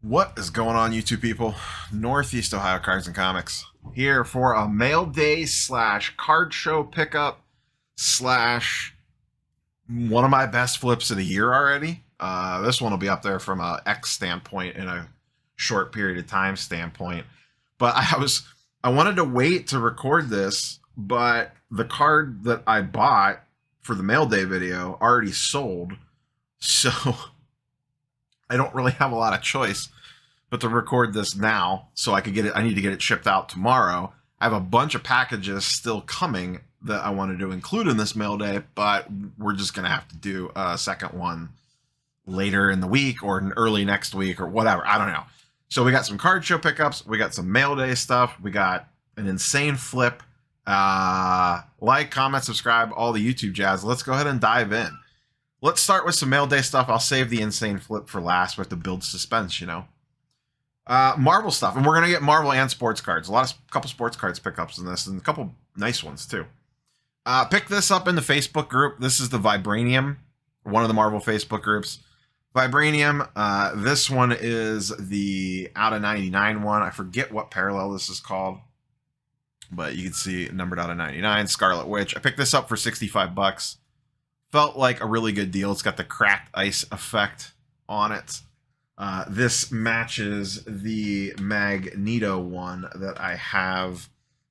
What is going on, YouTube people? Northeast Ohio Cards and Comics here for a mail day slash card show pickup slash one of my best flips of the year already. This one will be up there from a X standpoint in a short period of time standpoint. But I wanted to wait to record this, but the card that I bought for the mail day video already sold, so I don't really have a lot of choice but to record this now so I could get it. I need to get it shipped out tomorrow. I have a bunch of packages still coming that I wanted to include in this mail day, but we're just going to have to do a second one later in the week or early next week or whatever. I don't know. So we got some card show pickups. We got some mail day stuff. We got an insane flip. Like, comment, subscribe, all the YouTube jazz. Let's go ahead and dive in. Let's start with some mail day stuff. I'll save the insane flip for last. We have to build suspense, you know. Marvel stuff, and we're gonna get Marvel and sports cards. Couple sports cards pickups in this, and a couple nice ones too. Pick this up in the Facebook group. This is the Vibranium, one of the Marvel Facebook groups. Vibranium. This one is the out of 99 one. I forget what parallel this is called, but you can see numbered out of 99. Scarlet Witch. I picked this up for 65 bucks. Felt like a really good deal. It's got the cracked ice effect on it. This matches the Magneto one that I have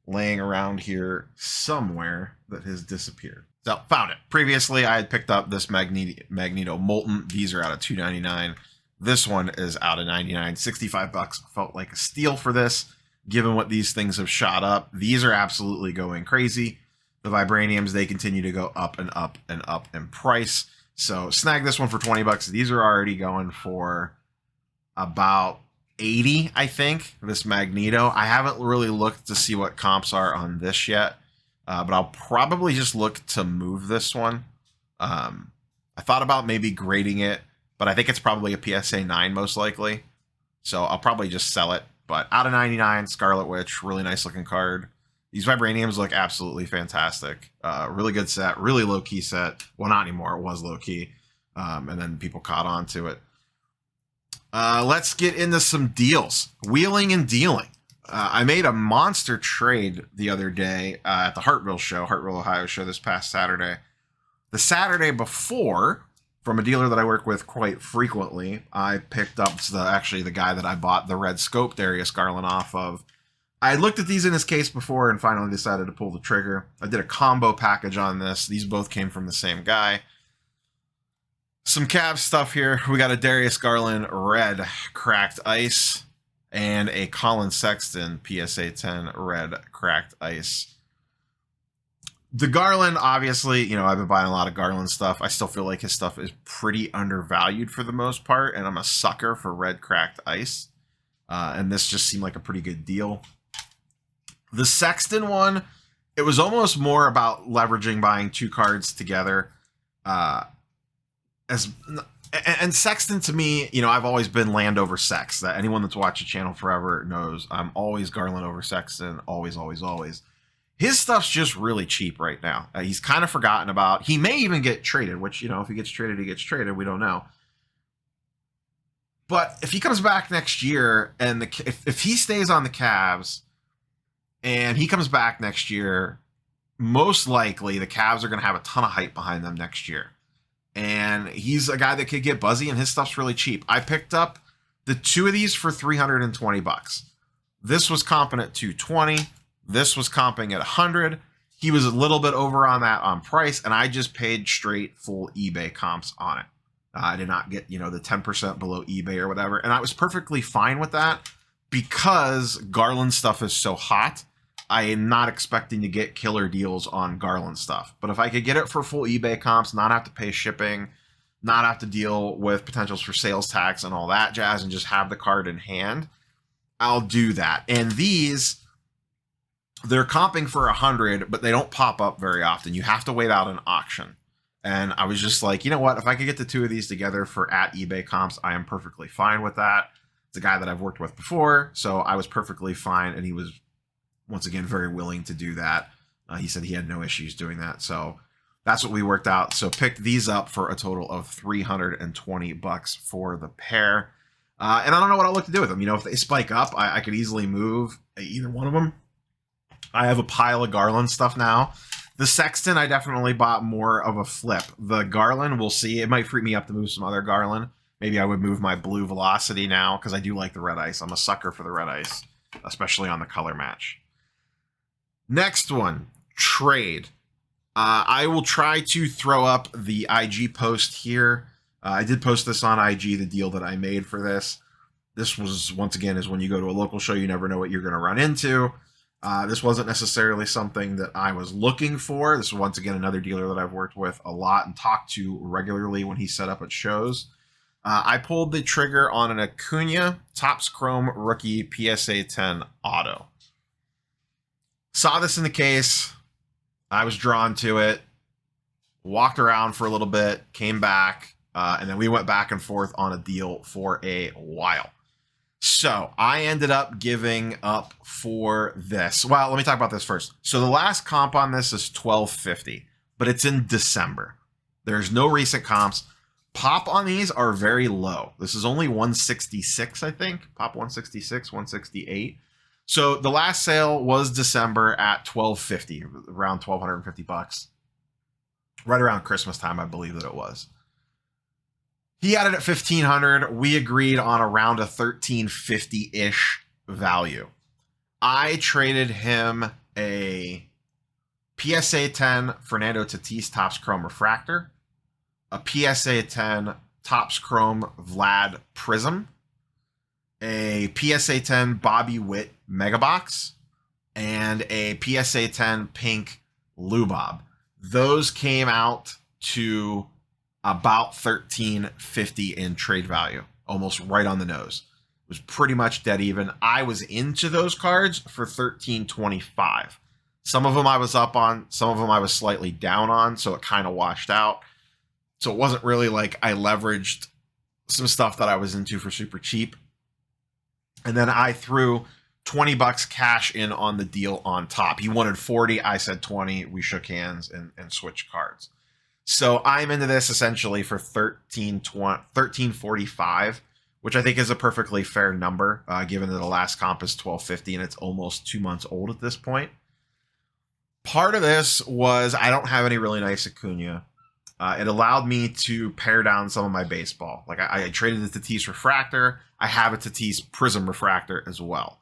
laying around here somewhere that has disappeared. So, found it. Previously, I had picked up this Magneto Molten. These are out of $2.99. This one is out of $99. 65 bucks. Felt like a steal for this, given what these things have shot up. These are absolutely going crazy. The Vibraniums, they continue to go up and up and up in price. So, snag this one for 20 bucks. These are already going for about 80, I think, this Magneto. I haven't really looked to see what comps are on this yet, but I'll probably just look to move this one. I thought about maybe grading it, but I think it's probably a PSA 9 most likely, so I'll probably just sell it. But out of 99, Scarlet Witch, really nice looking card. These Vibraniums look absolutely fantastic. Really good set, really low-key set. Well, not anymore, it was low-key, and then people caught on to it. Let's get into some deals. Wheeling and dealing. I made a monster trade the other day at the Hartville, Ohio show this past Saturday. The Saturday before, from a dealer that I work with quite frequently, I picked up actually the guy that I bought the red scope Darius Garland off of. I had looked at these in his case before and finally decided to pull the trigger. I did a combo package on this. These both came from the same guy. Some Cavs stuff here. We got a Darius Garland red cracked ice and a Colin Sexton PSA 10 red cracked ice. The Garland, obviously, you know, I've been buying a lot of Garland stuff. I still feel like his stuff is pretty undervalued for the most part, and I'm a sucker for red cracked ice. And this just seemed like a pretty good deal. The Sexton one, it was almost more about leveraging buying two cards together. And Sexton, to me, you know, I've always been land over Sex. That anyone that's watched the channel forever knows I'm always Garland over Sexton. Always, always, always. His stuff's just really cheap right now. He's kind of forgotten about. He may even get traded, which, you know, if he gets traded, he gets traded. We don't know. But if he comes back next year, and if he stays on the Cavs, and he comes back next year, most likely the Cavs are going to have a ton of hype behind them next year. And he's a guy that could get buzzy, and his stuff's really cheap. I picked up the two of these for 320 bucks. This was comping at 220. This was comping at 100. He was a little bit over on that on price, and I just paid straight full eBay comps on it. I did not get, you know, the 10% below eBay or whatever, and I was perfectly fine with that because Garland stuff is so hot. I am not expecting to get killer deals on Garland stuff. But if I could get it for full eBay comps, not have to pay shipping, not have to deal with potentials for sales tax and all that jazz, and just have the card in hand, I'll do that. And these, they're comping for 100, but they don't pop up very often. You have to wait out an auction. And I was just like, you know what? If I could get the two of these together for at eBay comps, I am perfectly fine with that. It's a guy that I've worked with before, so I was perfectly fine, and he was once again very willing to do that. He said he had no issues doing that, so that's what we worked out. So picked these up for a total of 320 bucks for the pair. And I don't know what I'll look to do with them. You know, if they spike up, I could easily move either one of them. I have a pile of Garland stuff now. The Sexton, I definitely bought more of a flip. The Garland, we'll see. It might free me up to move some other Garland. Maybe I would move my blue Velocity now because I do like the red ice. I'm a sucker for the red ice, especially on the color match. Next one, trade. I will try to throw up the IG post here. I did post this on IG, the deal that I made for this. This was, once again, is when you go to a local show, you never know what you're going to run into. This wasn't necessarily something that I was looking for. This is, once again, another dealer that I've worked with a lot and talked to regularly when he's set up at shows. I pulled the trigger on an Acuna Topps Chrome Rookie PSA 10 Auto. Saw this in the case. I was drawn to it. Walked around for a little bit. Came back. And then we went back and forth on a deal for a while. So I ended up giving up for this. Well, let me talk about this first. So the last comp on this is $12.50, but it's in December. There's no recent comps. Pop on these are very low. This is only 166, I think. Pop 166, 168. So the last sale was December at $12.50, around $1,250. Right around Christmas time, I believe that it was. He had it at $1,500. We agreed on around a $1,350-ish value. I traded him a PSA 10 Fernando Tatis Topps Chrome Refractor, a PSA 10 Topps Chrome Vlad Prism, a PSA 10 Bobby Witt Megabox, and a PSA 10 Pink Lubob. Those came out to about $1,350 in trade value, almost right on the nose. It was pretty much dead even. I was into those cards for $1,325. Some of them I was up on, some of them I was slightly down on, so it kind of washed out. So it wasn't really like I leveraged some stuff that I was into for super cheap. And then I threw $20 cash in on the deal on top. He wanted 40, I said 20. We shook hands and switched cards. So I'm into this essentially for $1,345, which I think is a perfectly fair number, given that the last comp is $1,250 and it's almost 2 months old at this point. Part of this was I don't have any really nice Acuna. It allowed me to pare down some of my baseball. Like I traded the Tatis Refractor. I have a Tatis Prism Refractor as well.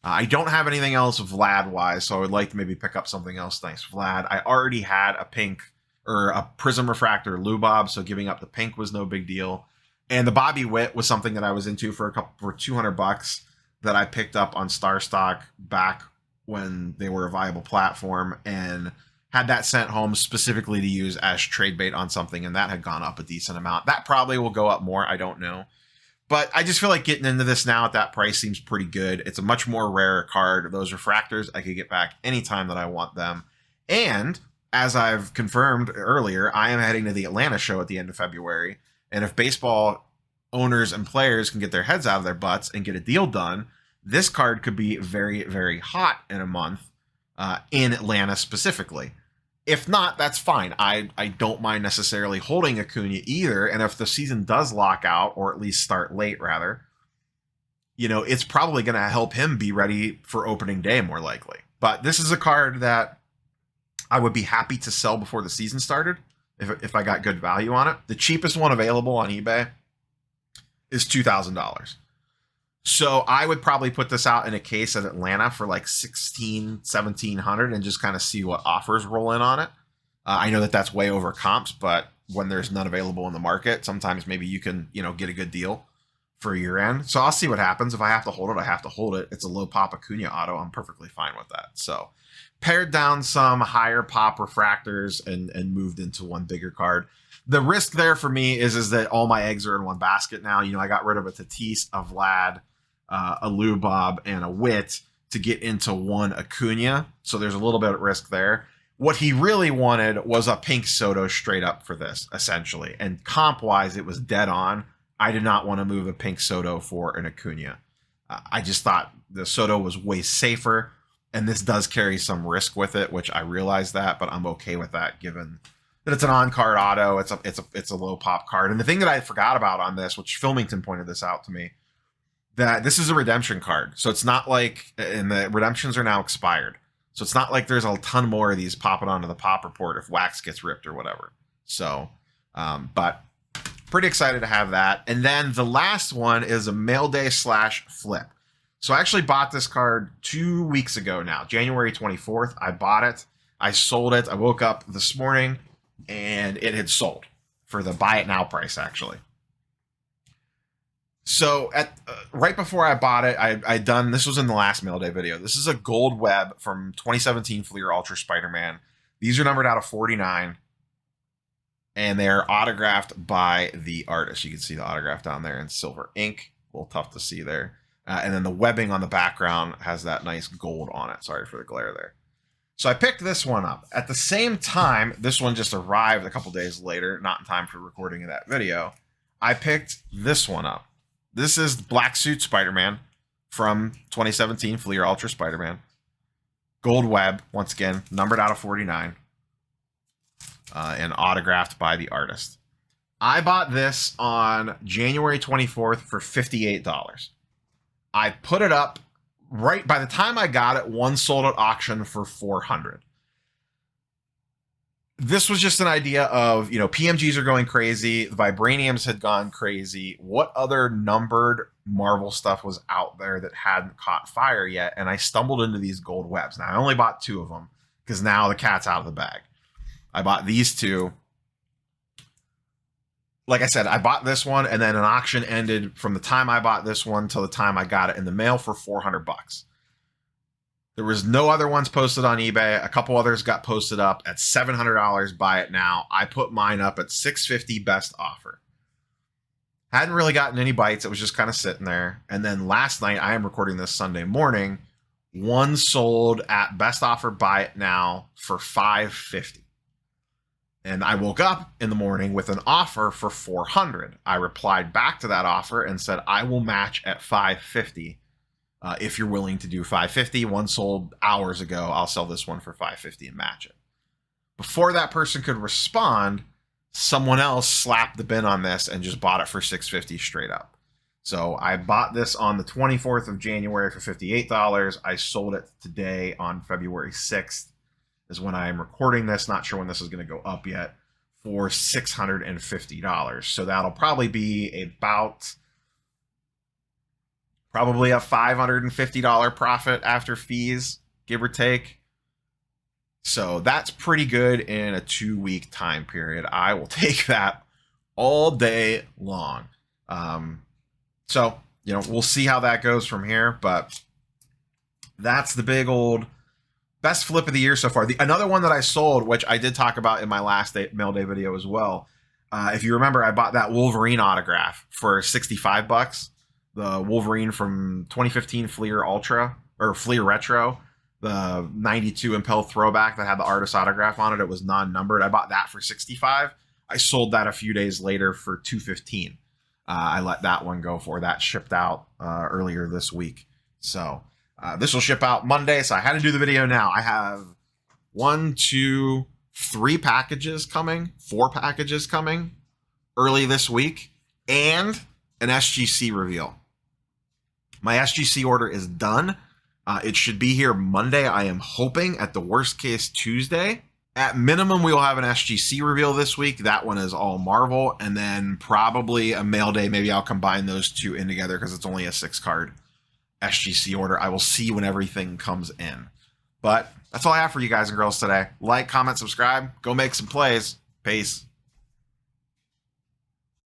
I don't have anything else Vlad-wise, so I would like to maybe pick up something else nice Vlad. I already had a pink or a Prism Refractor Lubob, so giving up the pink was no big deal. And the Bobby Witt was something that I was into for $200 that I picked up on Star Stock back when they were a viable platform, and had that sent home specifically to use as trade bait on something, and that had gone up a decent amount. That probably will go up more, I don't know. But I just feel like getting into this now at that price seems pretty good. It's a much more rare card. Those refractors I could get back anytime that I want them. And as I've confirmed earlier, I am heading to the Atlanta show at the end of February. And if baseball owners and players can get their heads out of their butts and get a deal done, this card could be very, very hot in a month in Atlanta specifically. If not, that's fine. I don't mind necessarily holding Acuna either. And if the season does lock out, or at least start late rather, it's probably going to help him be ready for opening day more likely. But this is a card that I would be happy to sell before the season started if I got good value on it. The cheapest one available on eBay is $2,000. So I would probably put this out in a case at Atlanta for like $1,600, $1,700 and just kind of see what offers roll in on it. I know that that's way over comps, but when there's none available in the market, sometimes maybe you can, get a good deal for year end. So I'll see what happens. If I have to hold it, I have to hold it. It's a low pop Acuna auto. I'm perfectly fine with that. So pared down some higher pop refractors and moved into one bigger card. The risk there for me is that all my eggs are in one basket now. I got rid of a Tatis, a Vlad, a Lubob, and a Witt to get into one Acuna. So there's a little bit of risk there. What he really wanted was a pink Soto straight up for this, essentially. And comp-wise, it was dead on. I did not want to move a pink Soto for an Acuna. I just thought the Soto was way safer, and this does carry some risk with it, which I realize that, but I'm okay with that given that it's an on-card auto. It's a low pop card. And the thing that I forgot about on this, which Filmington pointed this out to me, that this is a redemption card. So it's not like, and the redemptions are now expired. So it's not like there's a ton more of these popping onto the pop report if wax gets ripped or whatever. So, but pretty excited to have that. And then the last one is a mail day / flip. So I actually bought this card 2 weeks ago now, January 24th. I bought it. I sold it. I woke up this morning and it had sold for the buy it now price, actually. So at right before I bought it, I'd done, this was in the last mail day video. This is a gold web from 2017 Fleer Ultra Spider-Man. These are numbered out of 49. And they're autographed by the artist. You can see the autograph down there in silver ink. A little tough to see there. And then the webbing on the background has that nice gold on it. Sorry for the glare there. So I picked this one up. At the same time, this one just arrived a couple days later, not in time for recording of that video. I picked this one up. This is Black Suit Spider-Man from 2017 Fleer Ultra Spider-Man. Gold web, once again, numbered out of 49. And autographed by the artist. I bought this on January 24th for $58. I put it up right by the time I got it, one sold at auction for $400. This was just an idea of, PMGs are going crazy. The Vibraniums had gone crazy. What other numbered Marvel stuff was out there that hadn't caught fire yet? And I stumbled into these gold webs. Now, I only bought 2 of them because now the cat's out of the bag. I bought these 2. Like I said, I bought this one, and then an auction ended from the time I bought this one till the time I got it in the mail for $400. There was no other ones posted on eBay. A couple others got posted up at $700. Buy it now. I put mine up at $650 best offer. Hadn't really gotten any bites. It was just kind of sitting there. And then last night, I am recording this Sunday morning, one sold at best offer. Buy it now for $550. And I woke up in the morning with an offer for $400. I replied back to that offer and said, I will match at $550. If you're willing to do $550, one sold hours ago. I'll sell this one for $550 and match it. Before that person could respond, someone else slapped the bin on this and just bought it for $650 straight up. So I bought this on the 24th of January for $58. I sold it today on February 6th. Is when I'm recording this. Not sure when this is going to go up yet, for $650. So that'll probably be about a $550 profit after fees, give or take. So that's pretty good in a 2-week time period. I will take that all day long. So, we'll see how that goes from here, but that's the big old best flip of the year so far. Another one that I sold, which I did talk about in my last mail day video as well. If you remember, I bought that Wolverine autograph for $65. The Wolverine from 2015 Fleer Ultra, or Fleer Retro. The 92 Impel throwback that had the artist autograph on it. It was non-numbered. I bought that for $65. I sold that a few days later for $215. I let that one go for. That shipped out earlier this week. So this will ship out Monday, so I had to do the video now. I have 1, 2, 3 packages coming, 4 packages coming early this week, and an SGC reveal. My SGC order is done. It should be here Monday. I am hoping at the worst case Tuesday. At minimum, we will have an SGC reveal this week. That one is all Marvel, and then probably a mail day. Maybe I'll combine those 2 in together because it's only a 6-card SGC order. I will see when everything comes in. But that's all I have for you guys and girls today. Like, comment, subscribe. Go make some plays. Peace.